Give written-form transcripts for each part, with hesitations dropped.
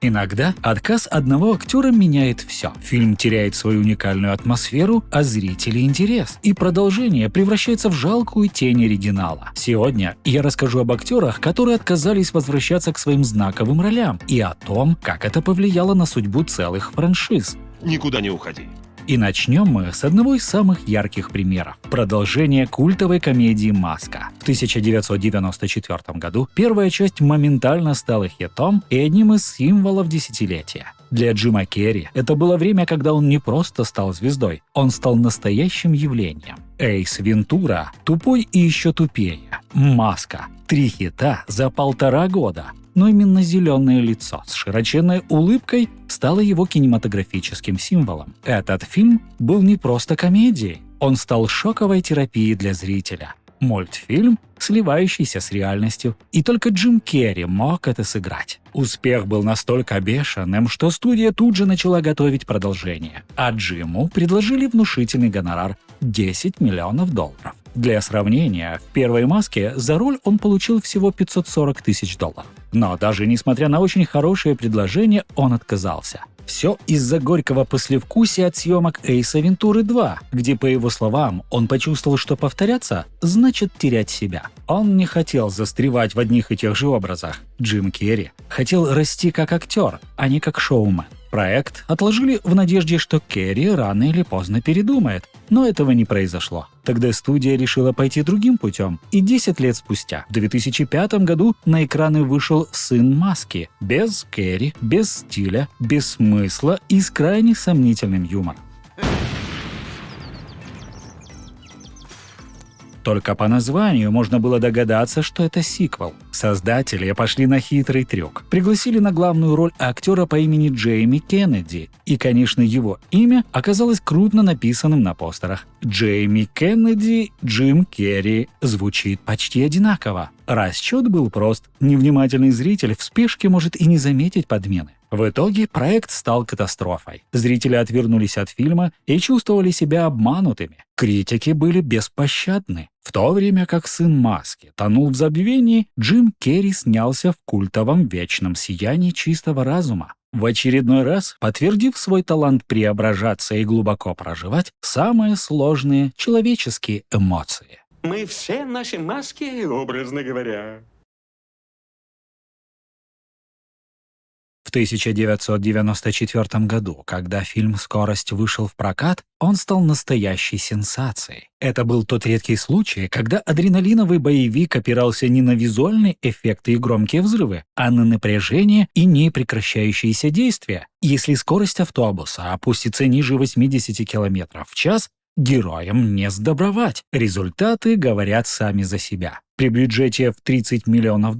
Иногда отказ одного актера меняет все. Фильм теряет свою уникальную атмосферу, а зрители — интерес. И продолжение превращается в жалкую тень оригинала. Сегодня я расскажу об актерах, которые отказались возвращаться к своим знаковым ролям, и о том, как это повлияло на судьбу целых франшиз. Никуда не уходи. И начнем мы с одного из самых ярких примеров – продолжение культовой комедии «Маска». В 1994 году первая часть моментально стала хитом и одним из символов десятилетия. Для Джима Керри это было время, когда он не просто стал звездой, он стал настоящим явлением. Эйс Вентура, «Тупой и еще тупее», «Маска» – 3 хита за 1,5 года. Но именно зеленое лицо с широченной улыбкой стало его кинематографическим символом. Этот фильм был не просто комедией, он стал шоковой терапией для зрителя. Мультфильм, сливающийся с реальностью, и только Джим Керри мог это сыграть. Успех был настолько бешеным, что студия тут же начала готовить продолжение, а Джиму предложили внушительный гонорар – $10 миллионов. Для сравнения, в первой «Маске» за роль он получил всего $540 тысяч. Но даже несмотря на очень хорошее предложение, он отказался. Все из-за горького послевкусия от съемок «Эйса Вентуры 2», где, по его словам, он почувствовал, что повторяться значит терять себя. Он не хотел застревать в одних и тех же образах. Джим Керри хотел расти как актер, а не как шоумен. Проект отложили в надежде, что Керри рано или поздно передумает, но этого не произошло. Тогда студия решила пойти другим путем, и 10 лет спустя, в 2005 году, на экраны вышел «Сын Маски», без Керри, без стиля, без смысла и с крайне сомнительным юмором. Только по названию можно было догадаться, что это сиквел. Создатели пошли на хитрый трюк. Пригласили на главную роль актера по имени Джейми Кеннеди. И, конечно, его имя оказалось крупно написанным на постерах. Джейми Кеннеди, Джим Керри. Звучит почти одинаково. Расчет был прост. Невнимательный зритель в спешке может и не заметить подмены. В итоге проект стал катастрофой. Зрители отвернулись от фильма и чувствовали себя обманутыми. Критики были беспощадны. В то время как «Сын Маски» тонул в забвении, Джим Керри снялся в культовом «Вечном сиянии чистого разума», в очередной раз подтвердив свой талант преображаться и глубоко проживать самые сложные человеческие эмоции. Мы все носим маски, образно говоря. В 1994 году, когда фильм «Скорость» вышел в прокат, он стал настоящей сенсацией. Это был тот редкий случай, когда адреналиновый боевик опирался не на визуальные эффекты и громкие взрывы, а на напряжение и непрекращающиеся действия. Если скорость автобуса опустится ниже 80 км в час, героям не сдобровать. Результаты говорят сами за себя. При бюджете в $30 миллионов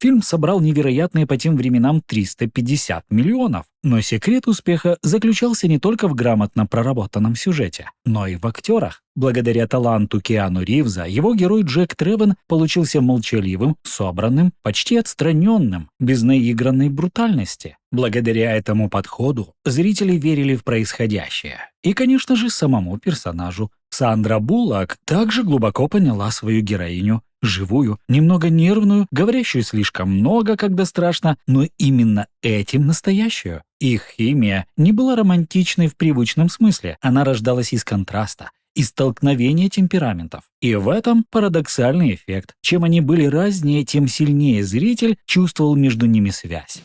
фильм собрал невероятные по тем временам 350 миллионов. Но секрет успеха заключался не только в грамотно проработанном сюжете, но и в актерах. Благодаря таланту Киану Ривза его герой Джек Тревен получился молчаливым, собранным, почти отстраненным, без наигранной брутальности. Благодаря этому подходу зрители верили в происходящее. И, конечно же, самому персонажу. Сандра Буллок также глубоко поняла свою героиню, живую, немного нервную, говорящую слишком много, когда страшно, но именно этим настоящую. Их химия не была романтичной в привычном смысле, она рождалась из контраста, из столкновения темпераментов. И в этом парадоксальный эффект. Чем они были разнее, тем сильнее зритель чувствовал между ними связь.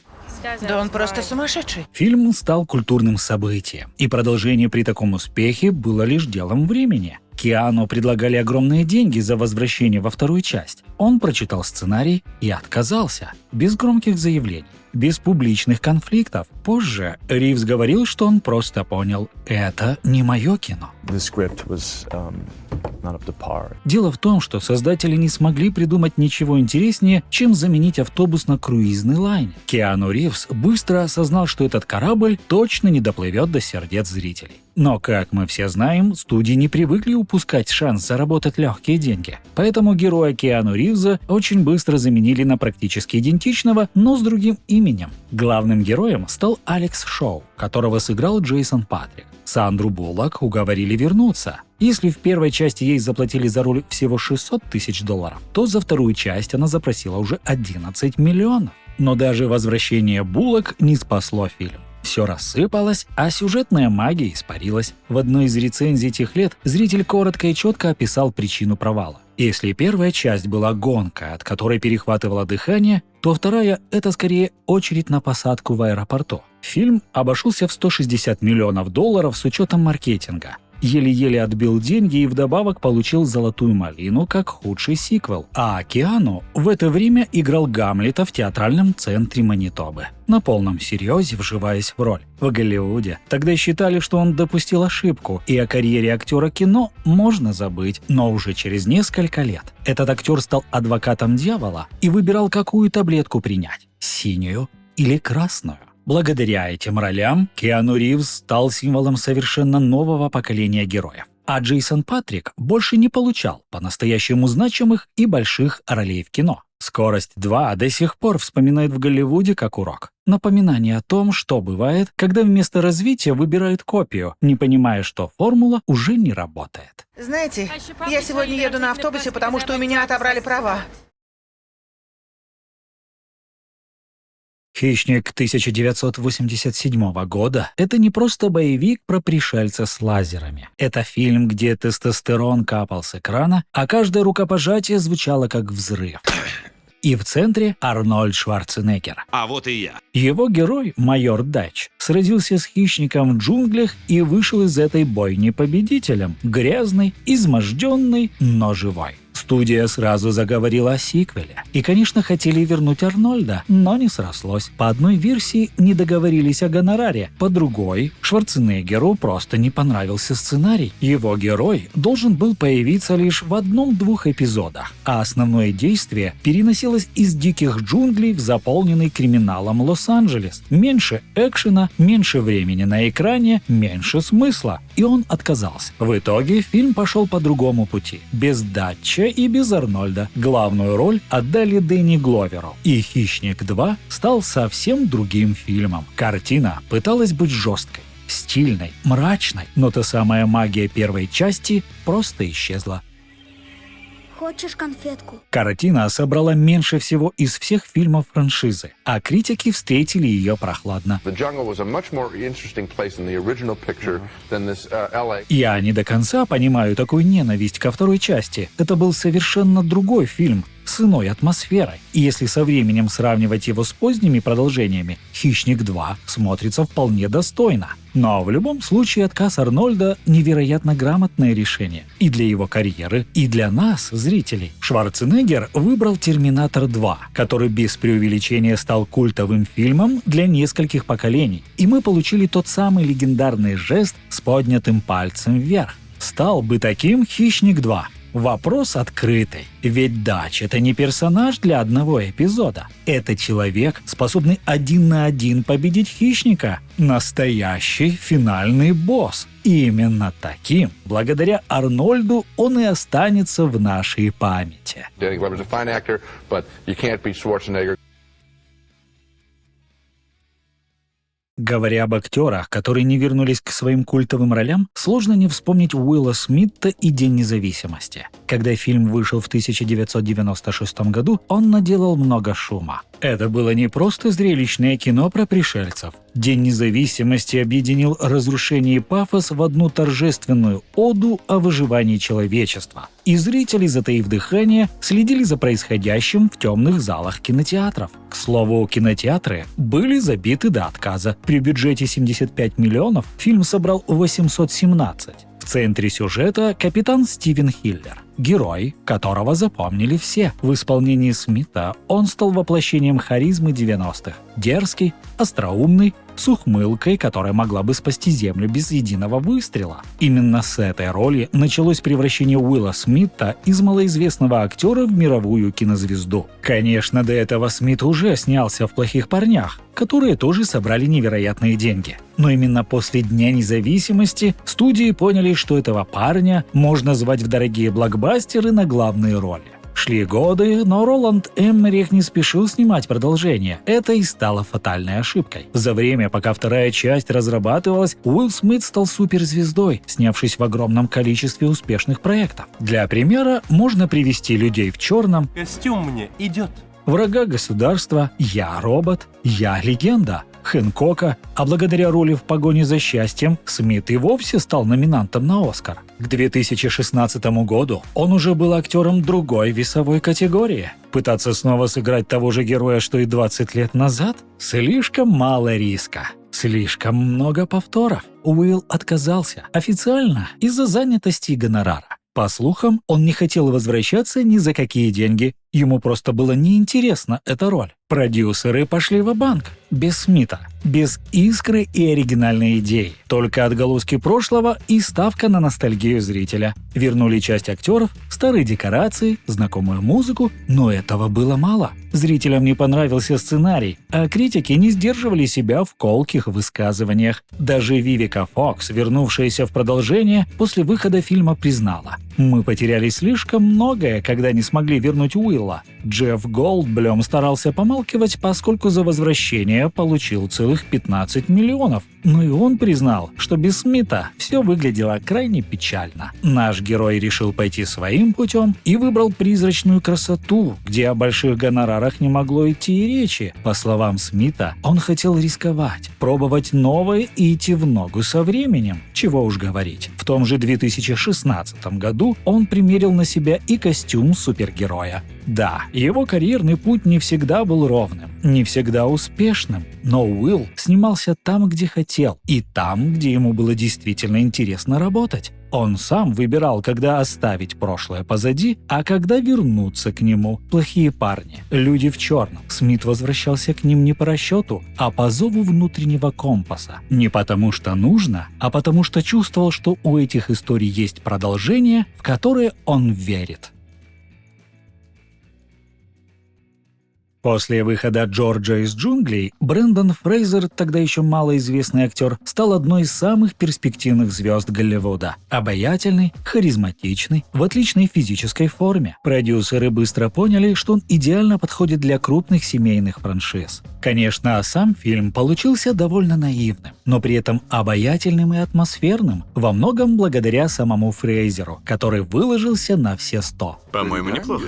Да он просто сумасшедший. Фильм стал культурным событием, и продолжение при таком успехе было лишь делом времени. Киану предлагали огромные деньги за возвращение во вторую часть. Он прочитал сценарий и отказался, без громких заявлений, без публичных конфликтов. Позже Ривз говорил, что он просто понял – это не мое кино. Дело в том, что создатели не смогли придумать ничего интереснее, чем заменить автобус на круизный лайнер. Киану Ривз быстро осознал, что этот корабль точно не доплывет до сердец зрителей. Но, как мы все знаем, студии не привыкли упускать шанс заработать легкие деньги. Поэтому героя Киану Ривза очень быстро заменили на практически идентичного, но с другим именем. Главным героем стал Алекс Шоу, которого сыграл Джейсон Патрик. Сандру Буллок уговорили вернуться. Если в первой части ей заплатили за роль всего $600 тысяч, то за вторую часть она запросила уже $11 миллионов. Но даже возвращение булок не спасло фильм. Все рассыпалось, а сюжетная магия испарилась. В одной из рецензий тех лет зритель коротко и четко описал причину провала. Если первая часть была гонка, от которой перехватывало дыхание, то вторая — это скорее очередь на посадку в аэропорту. Фильм обошелся в $160 миллионов с учетом маркетинга. Еле-еле отбил деньги и вдобавок получил «Золотую малину» как худший сиквел. А Киану в это время играл Гамлета в театральном центре Манитобы, на полном серьезе вживаясь в роль. В Голливуде тогда считали, что он допустил ошибку, и о карьере актера кино можно забыть, но уже через несколько лет этот актер стал адвокатом дьявола и выбирал, какую таблетку принять – синюю или красную. Благодаря этим ролям Киану Ривз стал символом совершенно нового поколения героев. А Джейсон Патрик больше не получал по-настоящему значимых и больших ролей в кино. «Скорость 2» до сих пор вспоминают в Голливуде как урок. Напоминание о том, что бывает, когда вместо развития выбирают копию, не понимая, что формула уже не работает. Знаете, я сегодня еду на автобусе, потому что у меня отобрали права. «Хищник» 1987 года — это не просто боевик про пришельца с лазерами. Это фильм, где тестостерон капал с экрана, а каждое рукопожатие звучало как взрыв. И в центре Арнольд Шварценеггер. А вот и я. Его герой, майор Дач, сразился с хищником в джунглях и вышел из этой бойни победителем. Грязный, изможденный, но живой. Студия сразу заговорила о сиквеле. И, конечно, хотели вернуть Арнольда, но не срослось. По одной версии не договорились о гонораре, по другой Шварценеггеру просто не понравился сценарий. Его герой должен был появиться лишь в 1-2 эпизодах, а основное действие переносилось из диких джунглей в заполненный криминалом Лос-Анджелес. Меньше экшена, меньше времени на экране, меньше смысла. И он отказался. В итоге фильм пошел по другому пути. Без Датча и без Арнольда. Главную роль отдали Дэнни Гловеру. И «Хищник 2» стал совсем другим фильмом. Картина пыталась быть жесткой, стильной, мрачной, но та самая магия первой части просто исчезла. Хочешь конфетку? Картина собрала меньше всего из всех фильмов франшизы, а критики встретили ее прохладно. Я не до конца понимаю такую ненависть ко второй части. Это был совершенно другой фильм, с иной атмосферой. И если со временем сравнивать его с поздними продолжениями, «Хищник 2» смотрится вполне достойно. Но в любом случае отказ Арнольда – невероятно грамотное решение. И для его карьеры, и для нас, зрителей. Шварценеггер выбрал «Терминатор 2», который без преувеличения стал культовым фильмом для нескольких поколений. И мы получили тот самый легендарный жест с поднятым пальцем вверх. Стал бы таким «Хищник 2». Вопрос открытый. Ведь Дач — это не персонаж для одного эпизода. Это человек, способный 1 на 1 победить хищника. Настоящий финальный босс. И именно таким, благодаря Арнольду, он и останется в нашей памяти. Говоря об актерах, которые не вернулись к своим культовым ролям, сложно не вспомнить Уилла Смита и «День независимости». Когда фильм вышел в 1996 году, он наделал много шума. Это было не просто зрелищное кино про пришельцев. «День независимости» объединил разрушение и пафос в одну торжественную оду о выживании человечества. И зрители, затаив дыхание, следили за происходящим в темных залах кинотеатров. К слову, кинотеатры были забиты до отказа. При бюджете 75 миллионов фильм собрал 817. В центре сюжета капитан Стивен Хиллер, герой, которого запомнили все. В исполнении Смита он стал воплощением харизмы 90-х. Дерзкий, остроумный, с ухмылкой, которая могла бы спасти Землю без единого выстрела. Именно с этой роли началось превращение Уилла Смита из малоизвестного актера в мировую кинозвезду. Конечно, до этого Смит уже снялся в «Плохих парнях», которые тоже собрали невероятные деньги. Но именно после Дня независимости студии поняли, что этого парня можно звать в дорогие блокбастеры на главные роли. Шли годы, но Роланд Эммерих не спешил снимать продолжение. Это и стало фатальной ошибкой. За время, пока вторая часть разрабатывалась, Уилл Смит стал суперзвездой, снявшись в огромном количестве успешных проектов. Для примера можно привести «Людей в черном», Костюм мне идет. «Врага государства», «Я робот», «Я легенда», Хэнкока, а благодаря роли в «Погоне за счастьем» Смит и вовсе стал номинантом на «Оскар». К 2016 году он уже был актером другой весовой категории. Пытаться снова сыграть того же героя, что и 20 лет назад? Слишком мало риска. Слишком много повторов. Уилл отказался официально из-за занятости и гонорара. По слухам, он не хотел возвращаться ни за какие деньги. Ему просто было неинтересна эта роль. Продюсеры пошли ва-банк. Без Смита, без искры и оригинальной идеи. Только отголоски прошлого и ставка на ностальгию зрителя. Вернули часть актеров, старые декорации, знакомую музыку, но этого было мало. Зрителям не понравился сценарий, а критики не сдерживали себя в колких высказываниях. Даже Вивика Фокс, вернувшаяся в продолжение, после выхода фильма признала: «Мы потеряли слишком многое, когда не смогли вернуть Уилла». Джефф Голдблюм старался помалкивать, поскольку за возвращение получил целых 15 миллионов. Но и он признал, что без Смита все выглядело крайне печально. Наш герой решил пойти своим путем и выбрал призрачную красоту, где о больших гонорарах не могло идти и речи. По словам Смита, он хотел рисковать, пробовать новое и идти в ногу со временем. Чего уж говорить. В том же 2016 году он примерил на себя и костюм супергероя. Да, его карьерный путь не всегда был ровным, не всегда успешным, но Уилл снимался там, где хотел, и там, где ему было действительно интересно работать. Он сам выбирал, когда оставить прошлое позади, а когда вернуться к нему. «Плохие парни», «Люди в черном». Смит возвращался к ним не по расчету, а по зову внутреннего компаса. Не потому что нужно, а потому что чувствовал, что у этих историй есть продолжение, в которое он верит. После выхода «Джорджа из джунглей» Брендан Фрейзер, тогда еще малоизвестный актер, стал одной из самых перспективных звезд Голливуда. Обаятельный, харизматичный, в отличной физической форме. Продюсеры быстро поняли, что он идеально подходит для крупных семейных франшиз. Конечно, сам фильм получился довольно наивным, но при этом обаятельным и атмосферным, во многом благодаря самому Фрейзеру, который выложился на все 100. По-моему, неплохо.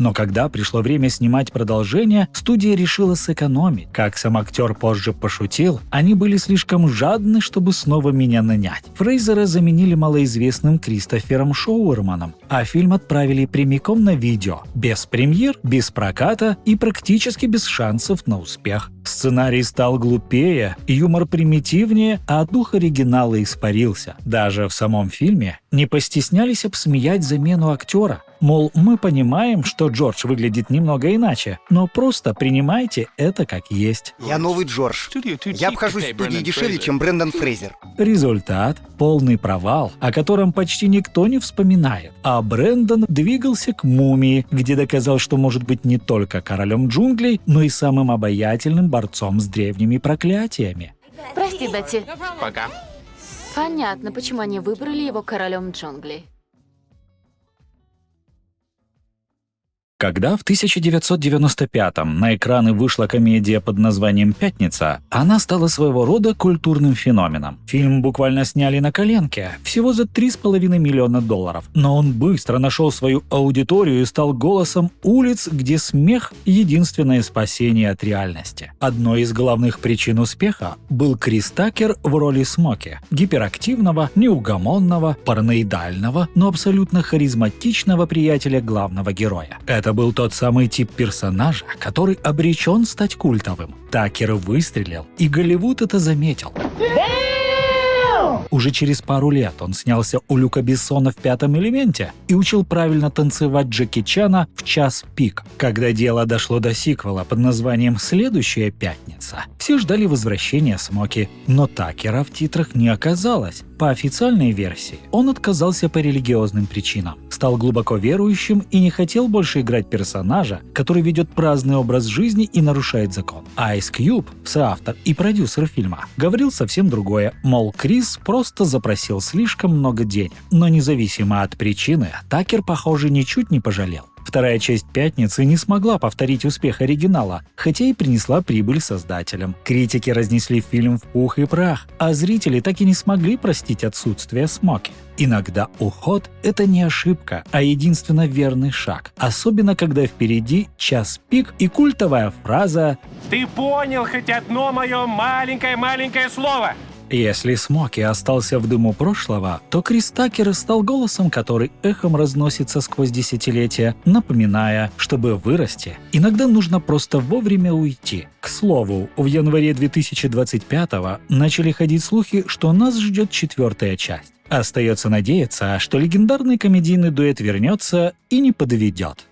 Но когда пришло время снимать продолжение, студия решила сэкономить. Как сам актер позже пошутил, они были слишком жадны, чтобы снова меня нанять. Фрейзера заменили малоизвестным Кристофером Шоуэрманом, а фильм отправили прямиком на видео, без премьер, без проката и практически без шансов на успех. Сценарий стал глупее, юмор примитивнее, а дух оригинала испарился. Даже в самом фильме не постеснялись обсмеять замену актера. Мол, мы понимаем, что Джордж выглядит немного иначе, но просто принимайте это как есть. Я новый Джордж. Я обхожусь в студии дешевле, чем Брендан Фрейзер. Результат – полный провал, о котором почти никто не вспоминает. А Брендан двигался к «Мумии», где доказал, что может быть не только королем джунглей, но и самым обаятельным борцом с древними проклятиями. Прости, Бетти. Пока. Понятно, почему они выбрали его королем джунглей. Когда в 1995-м на экраны вышла комедия под названием «Пятница», она стала своего рода культурным феноменом. Фильм буквально сняли на коленке, всего за $3,5 миллиона. Но он быстро нашел свою аудиторию и стал голосом улиц, где смех — единственное спасение от реальности. Одной из главных причин успеха был Крис Такер в роли Смоки — гиперактивного, неугомонного, параноидального, но абсолютно харизматичного приятеля главного героя. Это был тот самый тип персонажа, который обречен стать культовым. Такер выстрелил, и Голливуд это заметил. Уже через пару лет он снялся у Люка Бессона в «Пятом элементе» и учил правильно танцевать Джеки Чана в «Час пик». Когда дело дошло до сиквела под названием «Следующая пятница», все ждали возвращения Смоки, но Такера в титрах не оказалось. По официальной версии, он отказался по религиозным причинам, стал глубоко верующим и не хотел больше играть персонажа, который ведет праздный образ жизни и нарушает закон. Ice Cube, соавтор и продюсер фильма, говорил совсем другое, мол, Крис просто запросил слишком много денег. Но независимо от причины, Такер, похоже, ничуть не пожалел. В Вторая часть «Пятницы» не смогла повторить успех оригинала, хотя и принесла прибыль создателям. Критики разнесли фильм в пух и прах, а зрители так и не смогли простить отсутствие Смоки. Иногда уход — это не ошибка, а единственно верный шаг, особенно когда впереди час пик и культовая фраза Ты понял хоть одно мое маленькое-маленькое слово? Если Смоки остался в дыму прошлого, то Крис Такер стал голосом, который эхом разносится сквозь десятилетия, напоминая, чтобы вырасти, иногда нужно просто вовремя уйти. К слову, в январе 2025-го начали ходить слухи, что нас ждет 4-я часть. Остается надеяться, что легендарный комедийный дуэт вернется и не подведет.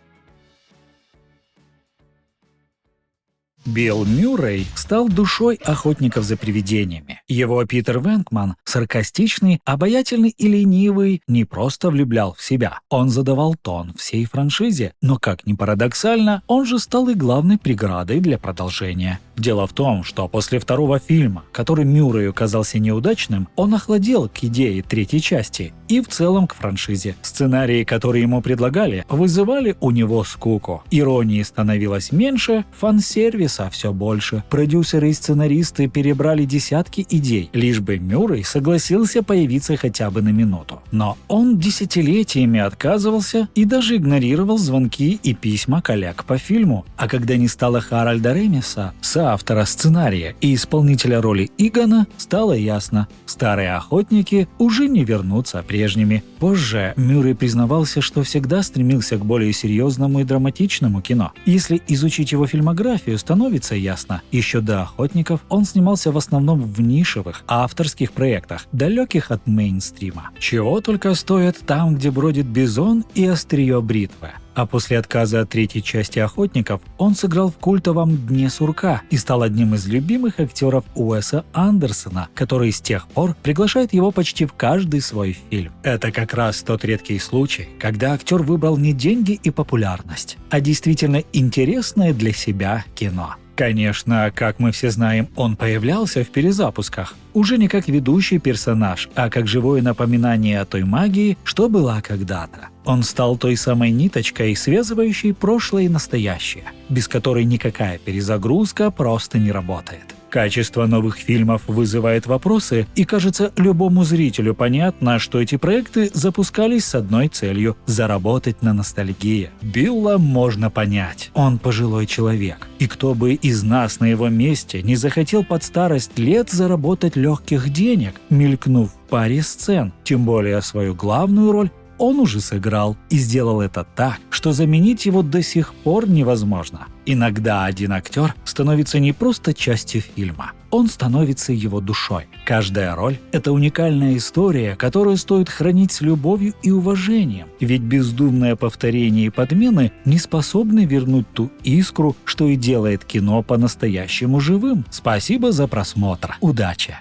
Билл Мюррей стал душой охотников за привидениями. Его Питер Венкман, саркастичный, обаятельный и ленивый, не просто влюблял в себя. Он задавал тон всей франшизе, но, как ни парадоксально, он же стал и главной преградой для продолжения. Дело в том, что после второго фильма, который Мюррею казался неудачным, он охладел к идее третьей части и в целом к франшизе. Сценарии, которые ему предлагали, вызывали у него скуку. Иронии становилось меньше, фан-сервиса все больше. Продюсеры и сценаристы перебрали десятки идей, лишь бы Мюррей согласился появиться хотя бы на минуту. Но он десятилетиями отказывался и даже игнорировал звонки и письма коллег по фильму. А когда не стало Харальда Ремиса, соавтора сценария и исполнителя роли Игона, стало ясно – старые охотники уже не вернутся прежними. Позже Мюррей признавался, что всегда стремился к более серьезному и драматичному кино. Если изучить его фильмографию, становится ясно – еще до «Охотников» он снимался в основном в нишевых, авторских проектах, далеких от мейнстрима. Чего только стоит «Там, где бродит бизон» и «Острие бритвы». А после отказа от третьей части «Охотников» он сыграл в культовом «Дне сурка» и стал одним из любимых актеров Уэса Андерсона, который с тех пор приглашает его почти в каждый свой фильм. Это как раз тот редкий случай, когда актер выбрал не деньги и популярность, а действительно интересное для себя кино. Конечно, как мы все знаем, он появлялся в перезапусках, уже не как ведущий персонаж, а как живое напоминание о той магии, что была когда-то. Он стал той самой ниточкой, связывающей прошлое и настоящее, без которой никакая перезагрузка просто не работает. Качество новых фильмов вызывает вопросы, и кажется, любому зрителю понятно, что эти проекты запускались с одной целью – заработать на ностальгии. Билла можно понять. Он пожилой человек. И кто бы из нас на его месте не захотел под старость лет заработать легких денег, мелькнув в паре сцен, тем более свою главную роль он уже сыграл и сделал это так, что заменить его до сих пор невозможно. Иногда один актер становится не просто частью фильма, он становится его душой. Каждая роль — это уникальная история, которую стоит хранить с любовью и уважением, ведь бездумное повторение и подмены не способны вернуть ту искру, что и делает кино по-настоящему живым. Спасибо за просмотр. Удачи!